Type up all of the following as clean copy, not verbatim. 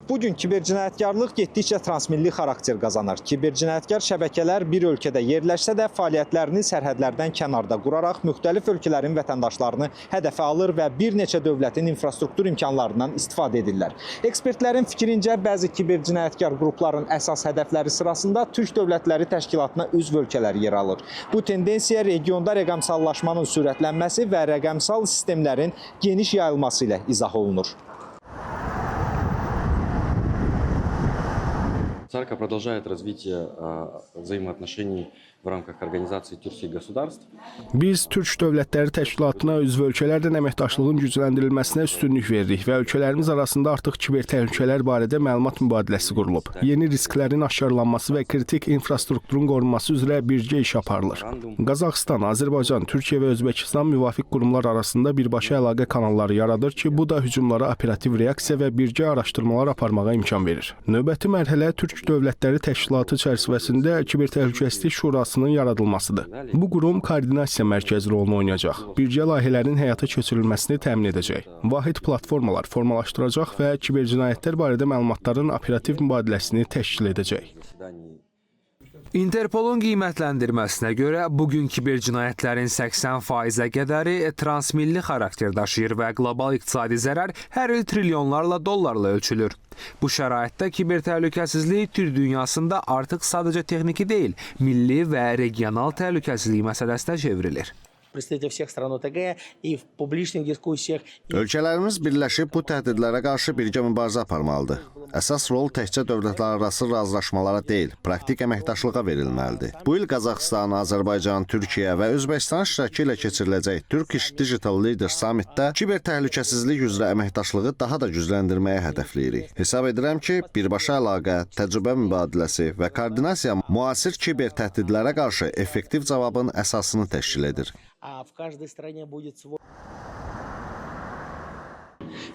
Bugün kibercinayətkarlıq getdikcə transmilli xarakter qazanır. Kibercinayətkar şəbəkələr bir ölkədə yerləşsə də fəaliyyətlərini sərhədlərdən kənarda quraraq müxtəlif ölkələrin vətəndaşlarını hədəfə alır və bir neçə dövlətin infrastruktur imkanlarından istifadə edirlər. Ekspertlərin fikrincə bəzi kibercinayətkar qrupların əsas hədəfləri sırasında Türk Dövlətləri Təşkilatına üzv ölkələr yer alır. Bu tendensiya regionda rəqəmsallaşmanın sürətlənməsi və rəqəmsal sistemlərin geniş yayılması ilə izah olunur. ЦАРКа продолжает развитие взаимоотношений в рамках организации тюркских государств. Biz Türk Dövlətləri Təşkilatına üzv ölkələrlə əməkdaşlığın gücləndirilməsinə üstünlük veririk və ölkələrimiz arasında artıq kiber təhlükələr barədə məlumat mübadiləsi qurulub. Yeni risklərin aşkarlanması və kritik infrastrukturun qorunması üzrə birgə iş aparılır. Qazaxıstan, Azərbaycan, Türkiyə və Özbəkistan müvafiq qurumlar arasında birbaşa əlaqə kanalları yaradır ki, bu da hücumlara operativ reaksiya və birgə araşdırmalar aparmağa imkan verir. Növbəti mərhələ Türk Dövlətləri Təşkilatı çərçivəsində Kiber Təhlükəsizlik Şurasının yaradılmasıdır. Bu qurum koordinasiya mərkəzi rolunu oynayacaq, birgə layihələrin həyata keçirilməsini təmin edəcək, vahid platformalar formalaşdıracaq və kibercinayətlər barədə məlumatların operativ mübadiləsini təşkil edəcək. Interpolun qiymətləndirməsinə görə bugün kibercinayətlərin 80%-ə qədəri transmilli xarakter daşıyır və qlobal iqtisadi zərər hər il trilyonlarla dollarla ölçülür. Bu şəraitdə kiber təhlükəsizlik Türk dünyasında artıq sadəcə texniki deyil, milli və regional təhlükəsizlik məsələsinə çevrilir. Ölkələrimiz birləşib bu təhdidlərə qarşı birgə mübarizə aparmalıdır. Əsas rol təkcə dövlətlərarası razılaşmalara deyil, praktik əməkdaşlığa verilməlidir. Bu il Qazaxıstan, Azərbaycan, Türkiyə və Özbəkistan iştirakı ilə keçiriləcək Turkish Digital Leaders Summitdə kiber təhlükəsizlik üzrə əməkdaşlığı daha da gücləndirməyə hədəfləyirik. Hesab edirəm ki, birbaşa əlaqə, təcrübə mübadiləsi və koordinasiya müasir kiber təhdidlərə qarşı effektiv cavabın əsasını təşkil edir.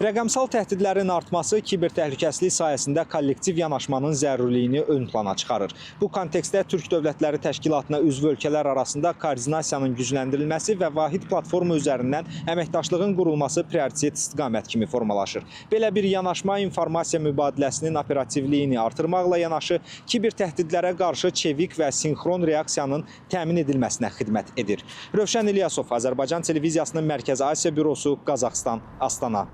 Rəqəmsal təhdidlərin artması kiber təhlükəsizlik sayəsində kollektiv yanaşmanın zərurliyini ön plana çıxarır. Bu kontekstdə Türk Dövlətləri Təşkilatına üzv ölkələr arasında koordinasiyanın gücləndirilməsi və vahid platforma üzərindən əməkdaşlığın qurulması prioritet istiqamət kimi formalaşır. Belə bir yanaşma informasiya mübadiləsinin operativliyini artırmaqla yanaşı, kiber təhdidlərə qarşı çevik və sinxron reaksiyanın təmin edilməsinə xidmət edir. Rövşən İlyasov, Azərbaycan Televiziyasının Mərkəzi Asiya Bürosu, Qazaxıstan, Astana.